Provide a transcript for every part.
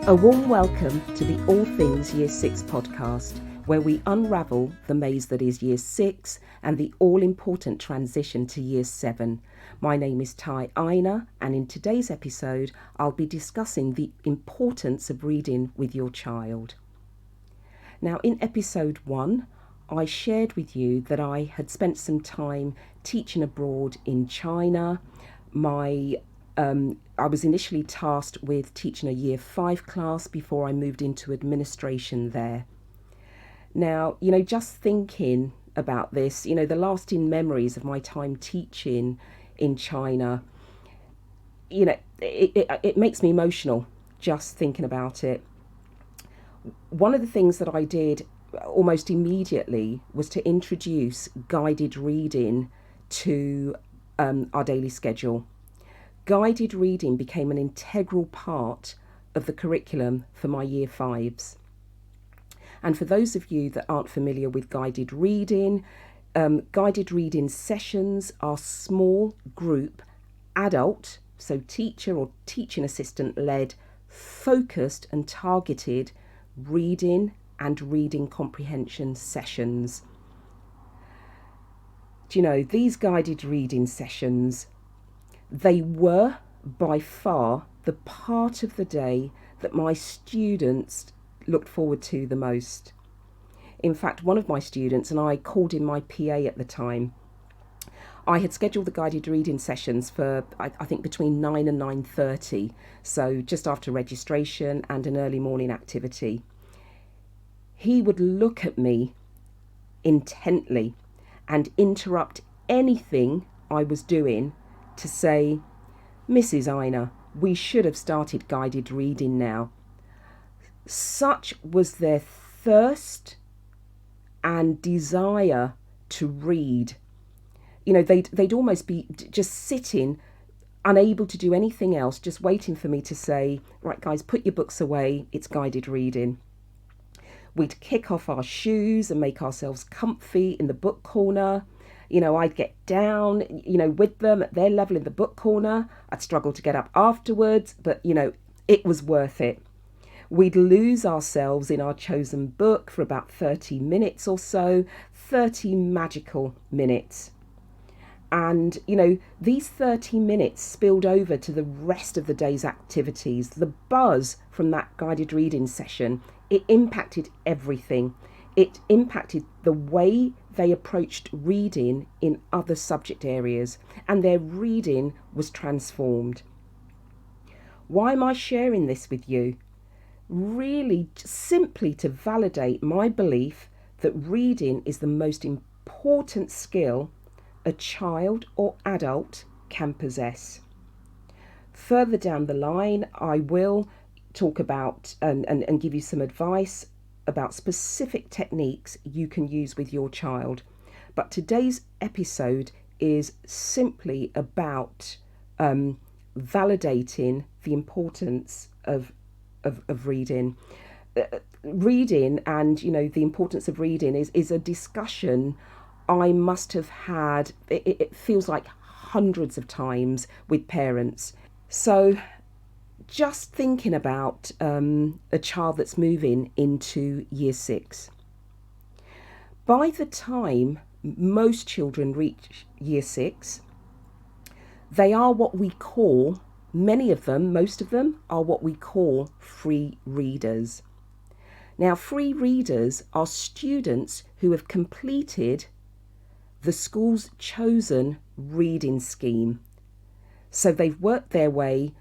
A warm welcome to the All Things Year 6 podcast, where we unravel the maze that is Year 6 and the all-important transition to Year 7. My name is Tai Aina, and in today's episode, I'll be discussing the importance of reading with your child. Now, in episode 1, I shared with you that I had spent some time teaching abroad in China. I was initially tasked with teaching a Year 5 class before I moved into administration there. Now, just thinking about this, the lasting memories of my time teaching in China, it makes me emotional just thinking about it. One of the things that I did almost immediately was to introduce guided reading to our daily schedule. Guided reading became an integral part of the curriculum for my Year 5s. And for those of you that aren't familiar with guided reading sessions are small group adult, so teacher or teaching assistant led, focused and targeted reading and reading comprehension sessions. These guided reading sessions, they were by far the part of the day that my students looked forward to the most. In fact, one of my students, and I called him my PA at the time, I had scheduled the guided reading sessions for, I think, between 9 and 9:30, so just after registration and an early morning activity. He would look at me intently and interrupt anything I was doing to say, "Mrs. Aina, we should have started guided reading now." Such was their thirst and desire to read. They'd almost be just sitting, unable to do anything else, just waiting for me to say, "Right, guys, put your books away, it's guided reading." We'd kick off our shoes and make ourselves comfy in the book corner. I'd get down, with them at their level in the book corner. I'd struggle to get up afterwards, but, it was worth it. We'd lose ourselves in our chosen book for about 30 minutes or so, 30 magical minutes. And, these 30 minutes spilled over to the rest of the day's activities. The buzz from that guided reading session, it impacted everything. It impacted the way they approached reading in other subject areas, and their reading was transformed. Why am I sharing this with you? Really, simply to validate my belief that reading is the most important skill a child or adult can possess. Further down the line, I will talk about and give you some advice about specific techniques you can use with your child. But today's episode is simply about validating the importance of reading. Reading and, the importance of reading is a discussion I must have had, it feels like hundreds of times with parents. So just thinking about a child that's moving into Year 6. By the time most children reach Year 6, they are what we call, most of them are what we call free readers. Now, free readers are students who have completed the school's chosen reading scheme. So they've worked their way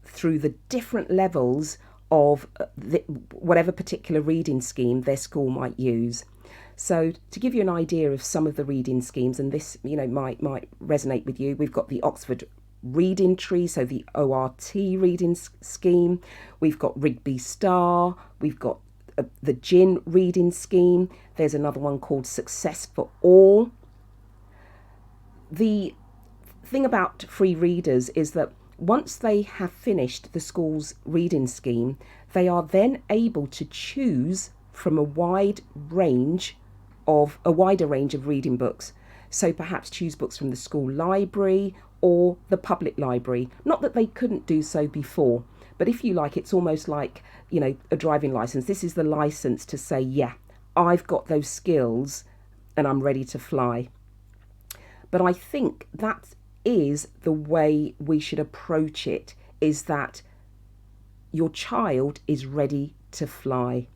through the different levels of whatever particular reading scheme their school might use. So to give you an idea of some of the reading schemes, and this might resonate with you, we've got the Oxford Reading Tree, so the ORT reading scheme. We've got Rigby Star. We've got the Gin reading scheme. There's another one called Success for All. The thing about free readers is that once they have finished the school's reading scheme, they are then able to choose from a wider range of reading books. So perhaps choose books from the school library or the public library. Not that they couldn't do so before, But if you like, it's almost like, a driving license. This is the license to say, yeah, I've got those skills and I'm ready to fly. But I think that is the way we should approach it, is that your child is ready to fly.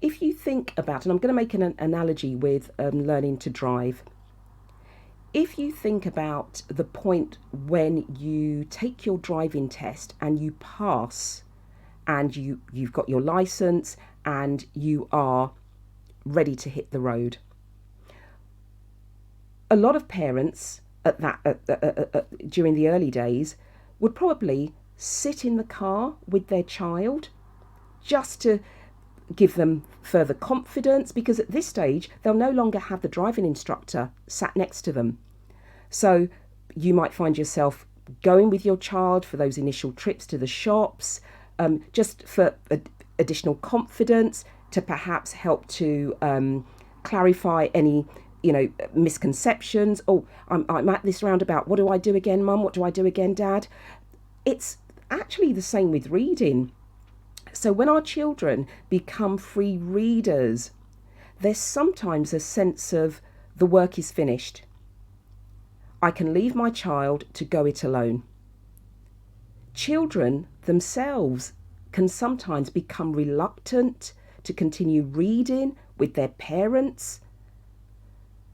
If you think about, and I'm going to make an analogy with learning to drive. If you think about the point when you take your driving test and you pass and you've got your license and you are ready to hit the road. A lot of parents during the early days would probably sit in the car with their child just to give them further confidence, because at this stage they'll no longer have the driving instructor sat next to them. So you might find yourself going with your child for those initial trips to the shops, just for additional confidence, to perhaps help to clarify any misconceptions. Oh, I'm at this roundabout. What do I do again, Mum? What do I do again, Dad? It's actually the same with reading. So when our children become free readers, there's sometimes a sense of the work is finished. I can leave my child to go it alone. Children themselves can sometimes become reluctant to continue reading with their parents.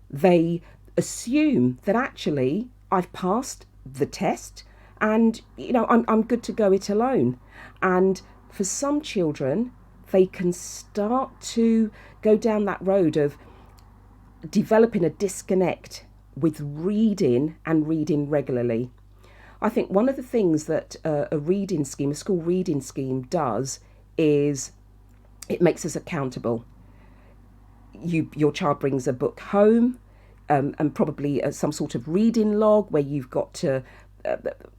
They assume that actually I've passed the test and I'm good to go it alone. And for some children, they can start to go down that road of developing a disconnect with reading and reading regularly. I think one of the things that a school reading scheme does is it makes us accountable. Your child brings a book home, and probably some sort of reading log where you've got to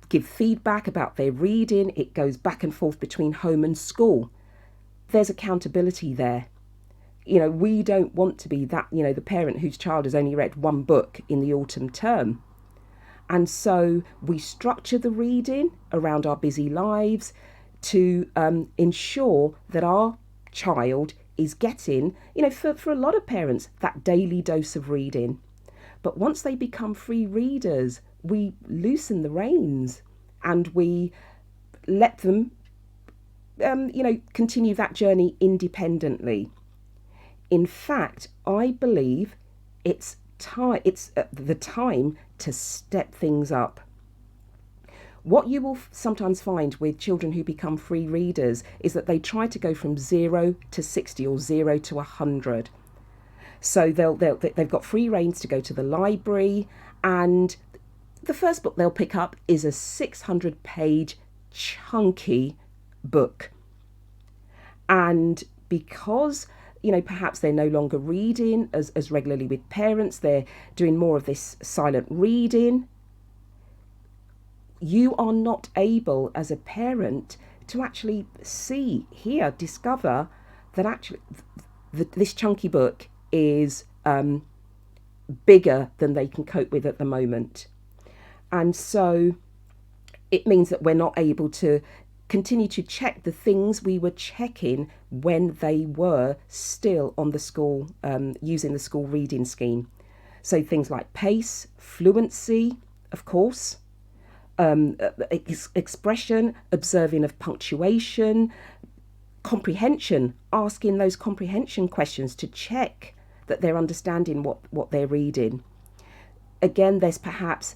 give feedback about their reading. It goes back and forth between home and school. There's accountability there. We don't want to be that, the parent whose child has only read one book in the autumn term. And so we structure the reading around our busy lives to ensure that our child is getting, for a lot of parents, that daily dose of reading. But once they become free readers, we loosen the reins and we let them, continue that journey independently. In fact, I believe it's the time to step things up. What you will sometimes find with children who become free readers is that they try to go from 0 to 60 or 0 to 100. So they've got free reins to go to the library, and the first book they'll pick up is a 600-page chunky book. And because perhaps they're no longer reading as regularly with parents, they're doing more of this silent reading, you are not able as a parent to actually discover that actually this chunky book is bigger than they can cope with at the moment. And so it means that we're not able to continue to check the things we were checking when they were still on the school, using the school reading scheme. So things like pace, fluency, of course, expression, observing of punctuation, comprehension, asking those comprehension questions to check that they're understanding what they're reading. Again, there's perhaps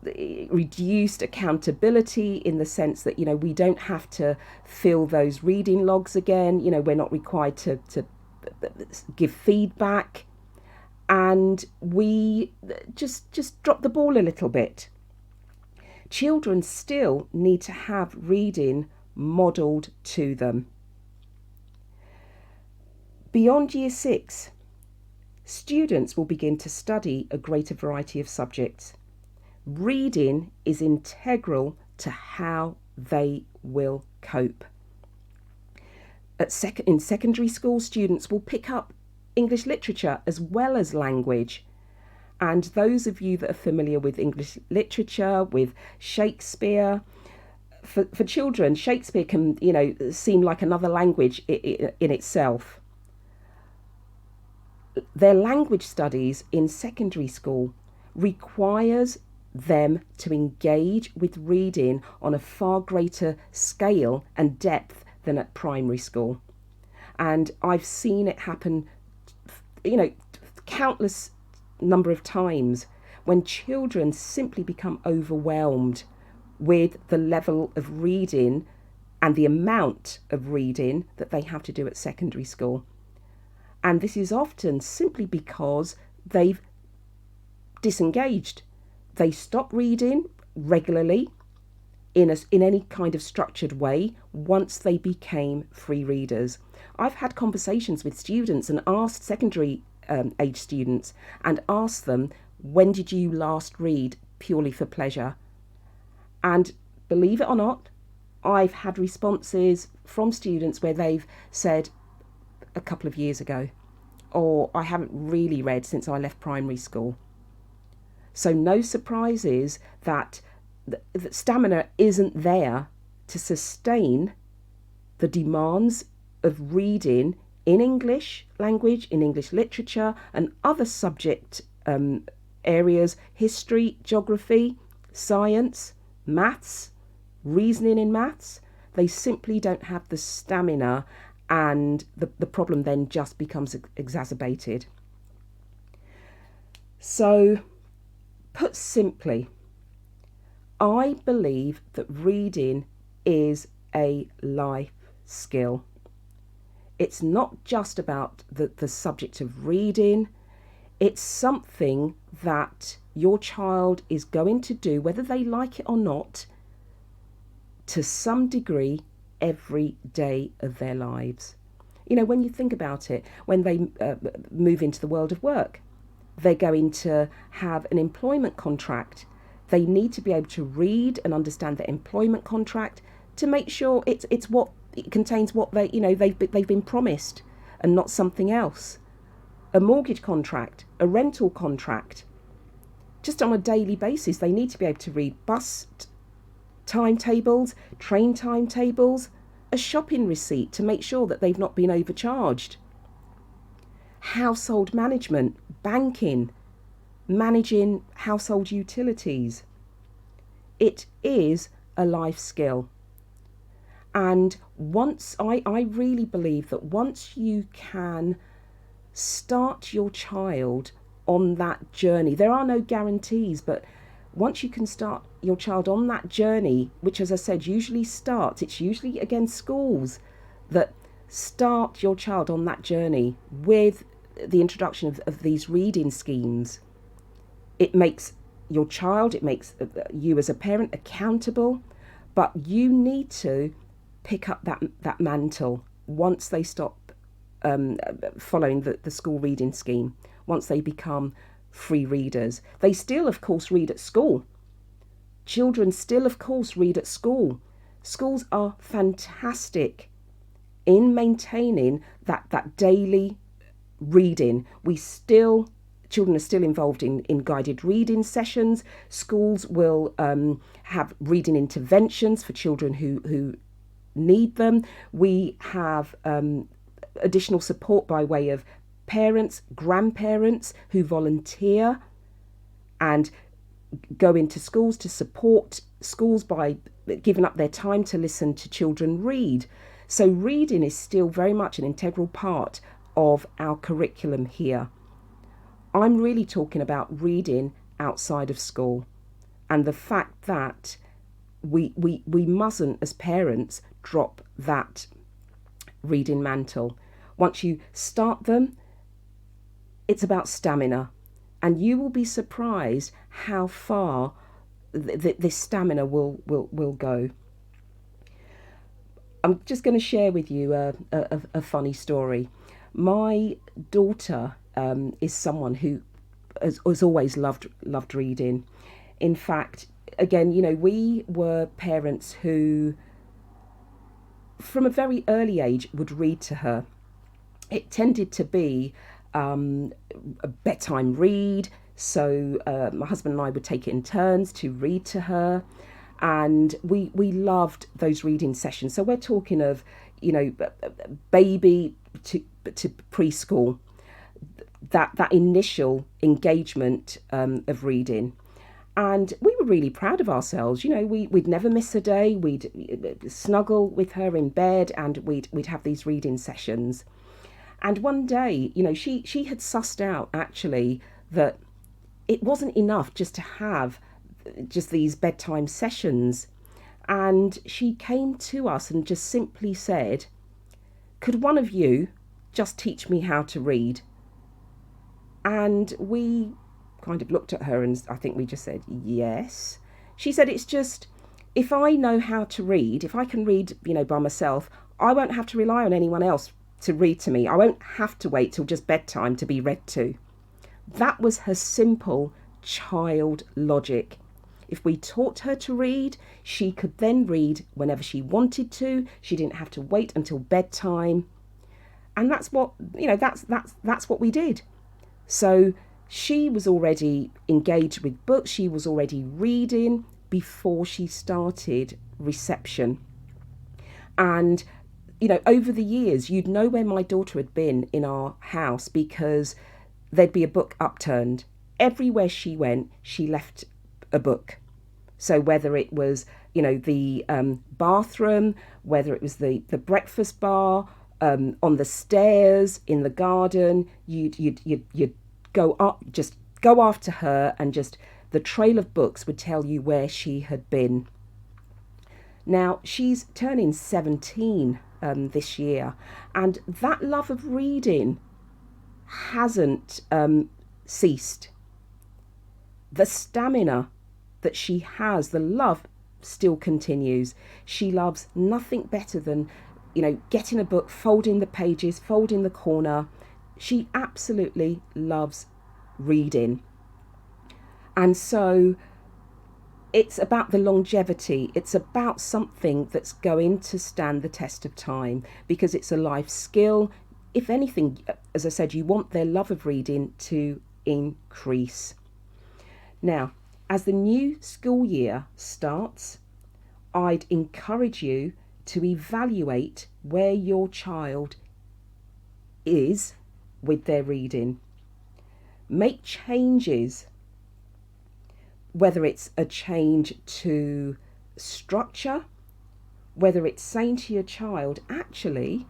reduced accountability in the sense that we don't have to fill those reading logs again. We're not required to give feedback, and we just drop the ball a little bit. Children still need to have reading modelled to them. Beyond year 6, students will begin to study a greater variety of subjects. Reading is integral to how they will cope. In secondary school, students will pick up English literature as well as language. And those of you that are familiar with English literature, with Shakespeare, For children, Shakespeare can, seem like another language in itself. Their language studies in secondary school requires them to engage with reading on a far greater scale and depth than at primary school. And I've seen it happen, countless number of times when children simply become overwhelmed with the level of reading and the amount of reading that they have to do at secondary school. And this is often simply because they've disengaged. They stop reading regularly in any kind of structured way once they became free readers. I've had conversations with students and asked secondary age students and asked them, when did you last read purely for pleasure? And believe it or not, I've had responses from students where they've said a couple of years ago, or I haven't really read since I left primary school. So no surprises that the stamina isn't there to sustain the demands of reading in English language, in English literature, and other subject areas, history, geography, science, maths, reasoning in maths. They simply don't have the stamina, and the problem then just becomes exacerbated. So, put simply, I believe that reading is a life skill. It's not just about the subject of reading. It's something that your child is going to do, whether they like it or not, to some degree every day of their lives. When you think about it, when they move into the world of work, they're going to have an employment contract. They need to be able to read and understand the employment contract to make sure it contains what they've been promised and not something else. A mortgage contract, a rental contract. Just on a daily basis, they need to be able to read bus timetables, train timetables, a shopping receipt to make sure that they've not been overcharged. Household management, banking, managing household utilities. It is a life skill. And I really believe that once you can start your child on that journey, there are no guarantees, but once you can start your child on that journey, which, as I said, it's usually again schools that start your child on that journey with the introduction of these reading schemes. It makes your child, it makes you as a parent accountable, but you need to pick up that mantle once they stop following the school reading scheme, once they become free readers. They still, of course, read at school. Children still, of course, read at school. Schools are fantastic in maintaining that daily reading. Children are still involved in guided reading sessions. Schools will have reading interventions for children who need them. We have additional support by way of parents, grandparents who volunteer and go into schools to support schools by giving up their time to listen to children read. So reading is still very much an integral part of our curriculum here. I'm really talking about reading outside of school, and the fact that we mustn't, as parents, drop that reading mantle. Once you start them, it's about stamina, and you will be surprised how far this stamina will go. I'm just going to share with you a funny story. My daughter is someone who has always loved reading. In fact, again, we were parents who, from a very early age, would read to her. It tended to be a bedtime read, so my husband and I would take it in turns to read to her. And we loved those reading sessions. So we're talking of, baby to preschool, that initial engagement of reading. And we were really proud of ourselves. We'd never miss a day. We'd snuggle with her in bed, and we'd have these reading sessions. And one day, she had sussed out actually that it wasn't enough just to have just these bedtime sessions. And she came to us and just simply said, "Could one of you just teach me how to read?" And we kind of looked at her and I think we just said yes. She said, "It's just, if I know how to read, if I can read, by myself, I won't have to rely on anyone else to read to me. I won't have to wait till just bedtime to be read to." That was her simple child logic. If we taught her to read, she could then read whenever she wanted to. She didn't have to wait until bedtime. And that's what, that's what we did. So she was already engaged with books. She was already reading before she started reception. And, over the years, you'd know where my daughter had been in our house because there'd be a book upturned. Everywhere she went, she left a book. So whether it was, the bathroom, whether it was the breakfast bar, on the stairs, in the garden, you'd go up, just go after her, and just the trail of books would tell you where she had been. Now, she's turning 17 this year, and that love of reading hasn't ceased. The stamina that she has, the love still continues. She loves nothing better than, getting a book, folding the pages, folding the corner. She absolutely loves reading. And so it's about the longevity. It's about something that's going to stand the test of time because it's a life skill. If anything, as I said, you want their love of reading to increase. Now, as the new school year starts, I'd encourage you to evaluate where your child is with their reading. Make changes, whether it's a change to structure, whether it's saying to your child, "Actually,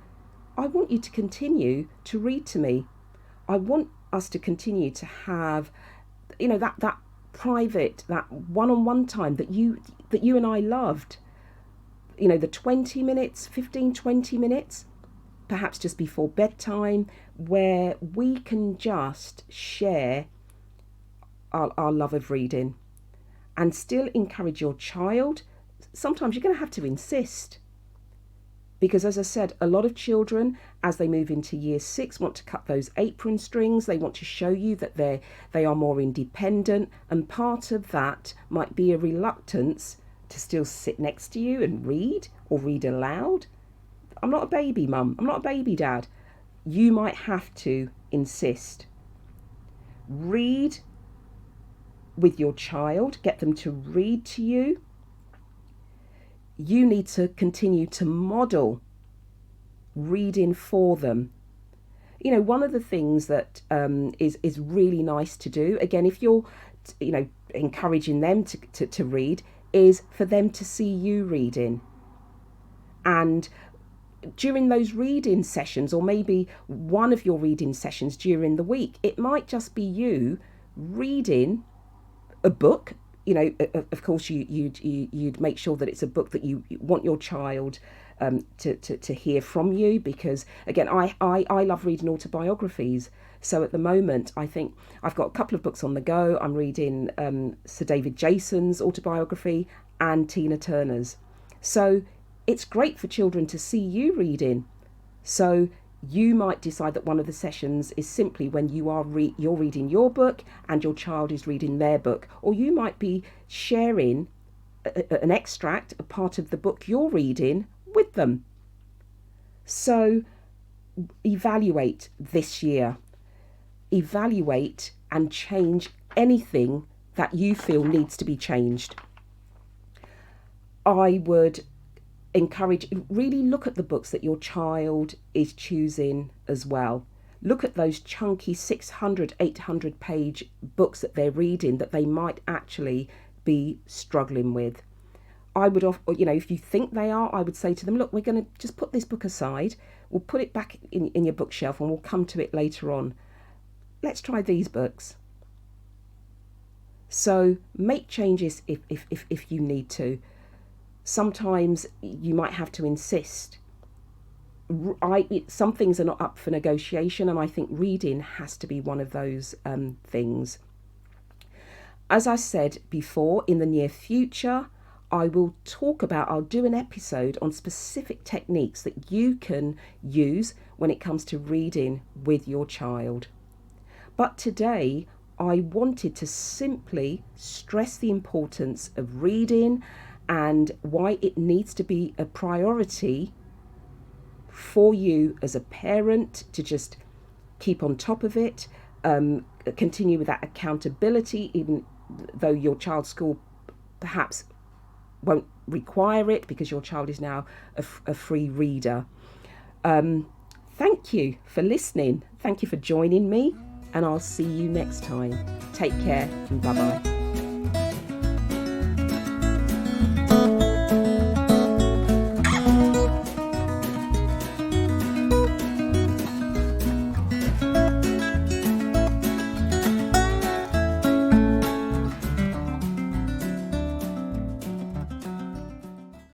I want you to continue to read to me. I want us to continue to have, that private, that one-on-one time that you and I loved. The 20 minutes, 15, 20 minutes, perhaps just before bedtime, where we can just share our love of reading and still encourage your child." Sometimes you're going to have to insist. Because as I said, a lot of children, as they move into year 6, want to cut those apron strings. They want to show you that they are more independent. And part of that might be a reluctance to still sit next to you and read or read aloud. I'm not a baby mum. I'm not a baby dad. You might have to insist. Read with your child. Get them to read to you. You need to continue to model reading for them. One of the things that is really nice to do, again, if you're, encouraging them to read, is for them to see you reading. And during those reading sessions, or maybe one of your reading sessions during the week, it might just be you reading a book. Of course, you'd make sure that it's a book that you want your child to hear from you, because again, I love reading autobiographies. So at the moment, I think I've got a couple of books on the go. I'm reading Sir David Jason's autobiography and Tina Turner's. So it's great for children to see you reading. So you might decide that one of the sessions is simply when you're reading your book and your child is reading their book, or you might be sharing an extract, a part of the book you're reading with them. So evaluate this year. Evaluate and change anything that you feel needs to be changed. I would encourage, really look at the books that your child is choosing as well. Look at those chunky 600, 800 page books that they're reading that they might actually be struggling with. I would, if you think they are, I would say to them, look, we're going to just put this book aside. We'll put it back in your bookshelf and we'll come to it later on. Let's try these books. So make changes if you need to. Sometimes you might have to insist. Some things are not up for negotiation, and I think reading has to be one of those things. As I said before, in the near future, I'll do an episode on specific techniques that you can use when it comes to reading with your child. But today, I wanted to simply stress the importance of reading and why it needs to be a priority for you as a parent to just keep on top of it, continue with that accountability, even though your child's school perhaps won't require it because your child is now a free reader. Thank you for listening. Thank you for joining me, and I'll see you next time. Take care and bye-bye.